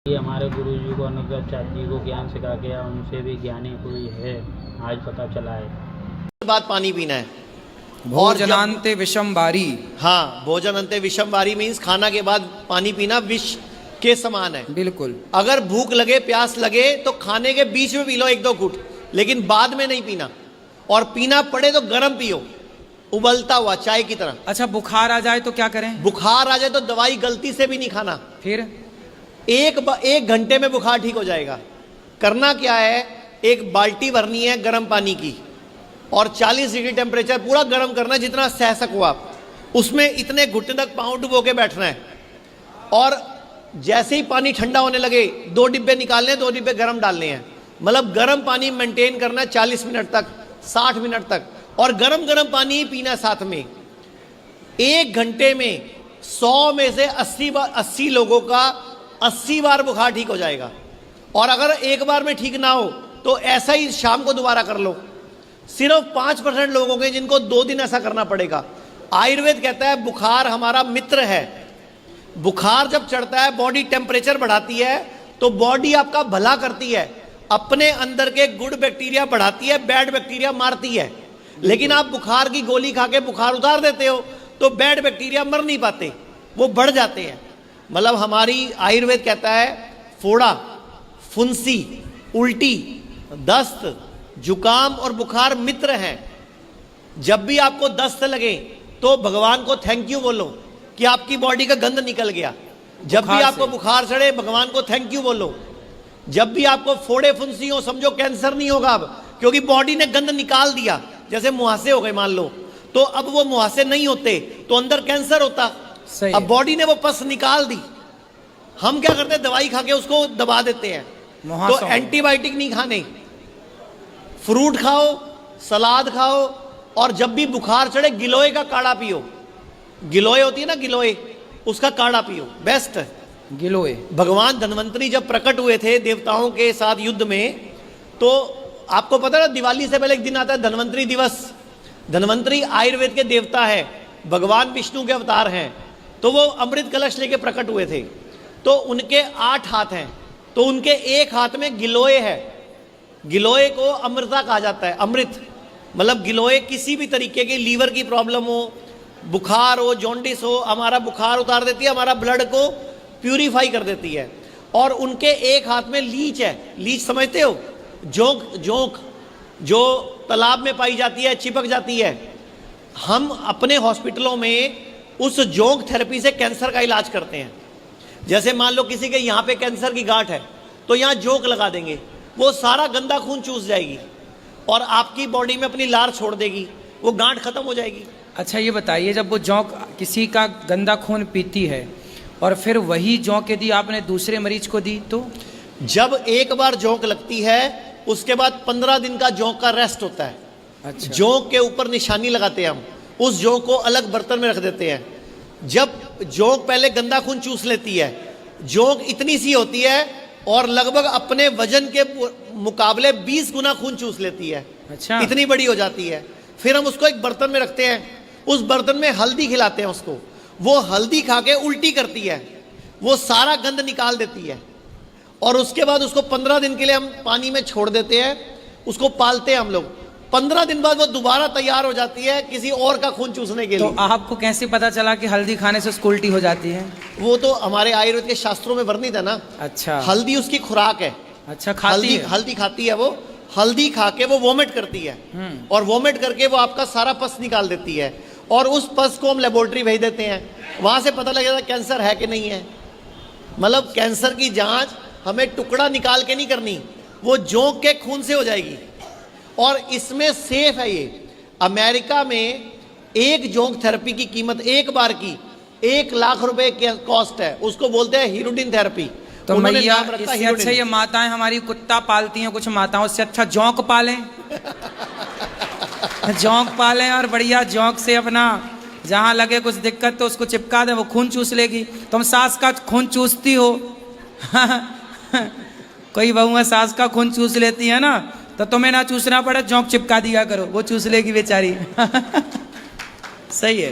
ये हमारे गुरुजी को अनुग्रह चाची को ज्ञान सिखा गया, उनसे भी ज्ञानी कोई है, आज पता चला है। बाद पानी पीना है। भोजनांते विषम बारी। हाँ, भोजन अंते विषम बारी मीन्स खाना के बाद पानी पीना विष के समान है। बिल्कुल। अगर भूख लगे प्यास लगे तो खाने के बीच में पी लो एक दो घूंट, लेकिन बाद में नहीं पीना। और पीना पड़े तो गर्म पियो, उबलता हुआ चाय की तरह। अच्छा, बुखार आ जाए तो क्या करें? बुखार आ जाए तो दवाई गलती से भी नहीं खाना। फिर एक घंटे में बुखार ठीक हो जाएगा। करना क्या है, एक बाल्टी भरनी है गर्म पानी की और 40 डिग्री टेम्परेचर पूरा गर्म करना है, जितना सह सको आप। उसमें इतने घुटने तक पाँव डुबो के बैठना है और जैसे ही पानी ठंडा होने लगे 2 डिब्बे निकालने, 2 डिब्बे गर्म डालने हैं। मतलब गर्म पानी मेंटेन करना है 40 मिनट तक, 60 मिनट तक, और गर्म गर्म पानी ही पीना साथ में। 1 घंटे में 100 में से 80 लोगों का 80 बार बुखार ठीक हो जाएगा। और अगर एक बार में ठीक ना हो तो ऐसा ही शाम को दोबारा कर लो। सिर्फ 5% लोग होंगे जिनको 2 दिन ऐसा करना पड़ेगा। आयुर्वेद कहता है बुखार हमारा मित्र है। बुखार जब चढ़ता है बॉडी टेम्परेचर बढ़ाती है तो बॉडी आपका भला करती है, अपने अंदर के गुड बैक्टीरिया बढ़ाती है, बैड बैक्टीरिया मारती है। लेकिन आप बुखार की गोली खा के बुखार उतार देते हो तो बैड बैक्टीरिया मर नहीं पाते, वो बढ़ जाते हैं। मतलब हमारी आयुर्वेद कहता है फोड़ा, फुंसी, उल्टी, दस्त, जुकाम और बुखार मित्र हैं। जब भी आपको दस्त लगे तो भगवान को थैंक यू बोलो कि आपकी बॉडी का गंद निकल गया। जब भी आपको बुखार चढ़े भगवान को थैंक यू बोलो। जब भी आपको फोड़े फुंसी हो समझो कैंसर नहीं होगा अब, क्योंकि बॉडी ने गंद निकाल दिया। जैसे मुहासे हो गए मान लो, तो अब वो मुहासे नहीं होते तो अंदर कैंसर होता। अब बॉडी ने वो पस निकाल दी। हम क्या करते हैं, दवाई खा के उसको दबा देते हैं। तो एंटीबायोटिक नहीं खाने, फ्रूट खाओ, सलाद खाओ, और जब भी बुखार चढ़े गिलोय का काढ़ा पियो। गिलोय होती है ना, गिलोय, उसका काढ़ा पियो, बेस्ट है गिलोय। भगवान धन्वंतरी जब प्रकट हुए थे देवताओं के साथ युद्ध में, तो आपको पता है दिवाली से पहले एक दिन आता है धन्वंतरी दिवस। धन्वंतरी आयुर्वेद के देवता है, भगवान विष्णु के अवतार हैं। तो वो अमृत कलश लेके प्रकट हुए थे। तो उनके 8 हाथ हैं, तो उनके एक हाथ में गिलोय है। गिलोय को अमृता कहा जाता है, अमृत। मतलब गिलोय किसी भी तरीके की लीवर की प्रॉब्लम हो, बुखार हो, जॉन्डिस हो, हमारा बुखार उतार देती है, हमारा ब्लड को प्यूरिफाई कर देती है। और उनके एक हाथ में लीच है। लीच समझते हो? जोंक, जोंक जो तालाब में पाई जाती है, चिपक जाती है। हम अपने हॉस्पिटलों में उस जोंक थेरेपी से कैंसर का इलाज करते हैं। जैसे मान लो किसी के यहाँ पे कैंसर की गांठ है तो यहाँ जोंक लगा देंगे, वो सारा गंदा खून चूस जाएगी और आपकी बॉडी में अपनी लार छोड़ देगी, वो गांठ खत्म हो जाएगी। अच्छा ये बताइए, जब वो जोंक किसी का गंदा खून पीती है और फिर वही जोंक यदि आपने दूसरे मरीज को दी तो? जब एक बार जोंक लगती है उसके बाद 15 दिन का जोंक का रेस्ट होता है। अच्छा। जोंक के ऊपर निशानी लगाते हैं हम, उस जोंक को अलग बर्तन में रख देते हैं। जब जोंक पहले गंदा खून चूस लेती है, जोंक इतनी सी होती है और लगभग अपने वजन के मुकाबले 20 गुना खून चूस लेती है। अच्छा। इतनी बड़ी हो जाती है। फिर हम उसको एक बर्तन में रखते हैं, उस बर्तन में हल्दी खिलाते हैं उसको। वो हल्दी खा के उल्टी करती है, वो सारा गंद निकाल देती है। और उसके बाद उसको 15 दिन के लिए हम पानी में छोड़ देते हैं, उसको पालते हैं हम लोग। 15 दिन बाद वो दोबारा तैयार हो जाती है किसी और का खून चूसने के लिए। तो आपको कैसे पता चला कि हल्दी खाने से उसको उल्टी हो जाती है? वो तो हमारे आयुर्वेद के शास्त्रों में वर्णित है ना। अच्छा। हल्दी उसकी खुराक है। अच्छा, खाती है? हल्दी खाती है वो। हल्दी खा के वो वोमिट करती है और वोमिट करके वो आपका सारा पस निकाल देती है और उस पस को हम लेबोरेटरी भेज देते हैं। वहां से पता लग जाता है कैंसर है कि नहीं है। मतलब कैंसर की जांच हमें टुकड़ा निकाल के नहीं करनी, वो जोंक के खून से हो जाएगी। और इसमें सेफ है ये। अमेरिका में एक जोंक थेरेपी की कीमत एक बार की 1 लाख रुपए की कॉस्ट है, उसको बोलते हैं हीरोडिन थेरेपी। तो मैया इससे अच्छा ये माताएं हमारी कुत्ता पालती हैं, कुछ माताओं से अच्छा जोंक पालें। जोंक पालें और बढ़िया जोंक से अपना जहां लगे कुछ दिक्कत तो उसको चिपका दें, वो खून चूस लेगी। तुम सास का खून चूसती हो कोई बहुएं सास का खून चूस लेती है ना, तो तुम्हें ना चूसना पड़े, जोंक चिपका दिया करो, वो चूस लेगी बेचारी। सही है।